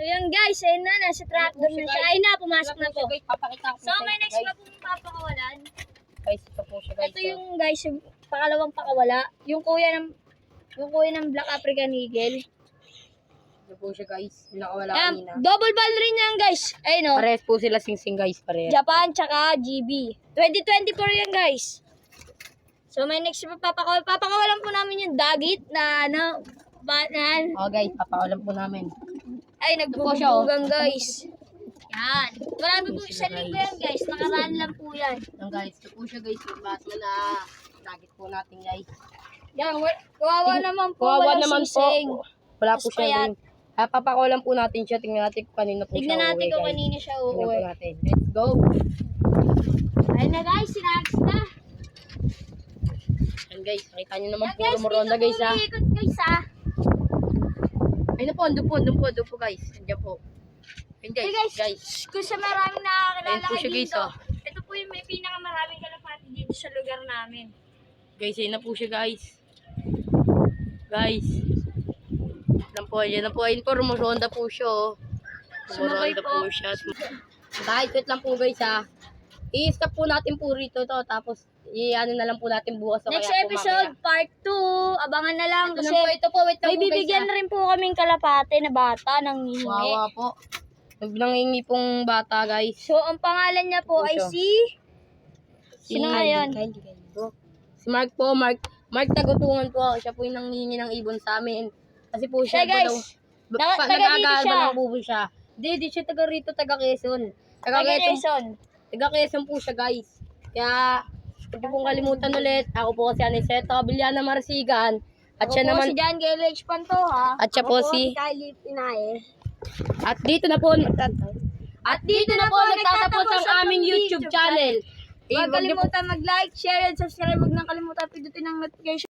So yun guys, ayun na, nasa trapdoor na siya. Ayun na, pumasok na po. Papakita ko So may next pa pong papakawalan. Guys, ito po siya guys. Ito yung guys, yung pakalawang pakawala. Yung kuya ng Black African Eagle. Ito po siya guys. Yung nakawala Yan, kanina. double band rin yan guys. Ayun o. Parehas po sila sing-sing guys. Parehas. Japan tsaka GB. 2024 yan guys. So may next pa papakawalan po namin yung dagit na ano, banan. Oh guys, papakawalan po namin. Ay, po siya, oh. nagbubugan guys. Yan. Marami po isang linggo yan guys. Nakaraan lang po yan. Yan guys, ito po siya guys. Yung basa na dagit po natin guys. Yan, kawawa naman po. Kawawa Walang naman sisig. po. Wala po siya Payat. rin. Papakawalan po natin siya. Tingnan natin kung kanina po Tignan siya natin uuwi kung guys. kanina siya Tingnan uuwi. po natin. Let's go. Ayun na guys, sinags na. Yan guys, nakita nyo naman Yan po guys, rumoronda guys ha. Ikot guys ha. Ayun na po, doon po guys. Andiyan po. Ayun Hey guys, guys, kung sa maraming nakakilala Ayun po siya, kayo guys, dito, oh. ito po yung may pinakamaraming kalapati dito sa lugar namin. guys, ayun na po siya guys. Guys. Yan na po, ayun po, rumoronda po siya oh. Sumabay Rumoronda po. po siya. Guys, wait lang po guys ha. I-stop po natin po rito to, tapos i-ano na lang po natin bukas. O Next kaya po episode, mamaya. part 2. Abangan na lang kasi Ito po, wait lang may po guys bibigyan ha. rin po kaming kalapate na bata ng hihingi. Wawa po. Nangingi pong bata guys. So, ang pangalan niya po ay Puso. Sino nga yun? Si Mark po, Mark Tagutungan po. Siya po yung nangingi ng ibon sa amin. Kasi po siya, Siya, guys. Taga dito nag-aagal siya. lang po siya. Di siya taga rito, taga Quezon. Taga Quezon. Taga Quezon po siya guys. Kaya, huwag niyo pong kalimutan ulit. Ako po kasi Aniceto Abiliana Marsigan. At Ako siya po naman, si John Gelage Pantoja. At siya Ako po si- Kylie Inae. at dito na po nagtatapos ang aming YouTube channel. Huwag kalimutan mag-like, share, and subscribe. Huwag nang kalimutan pindutin ang notification.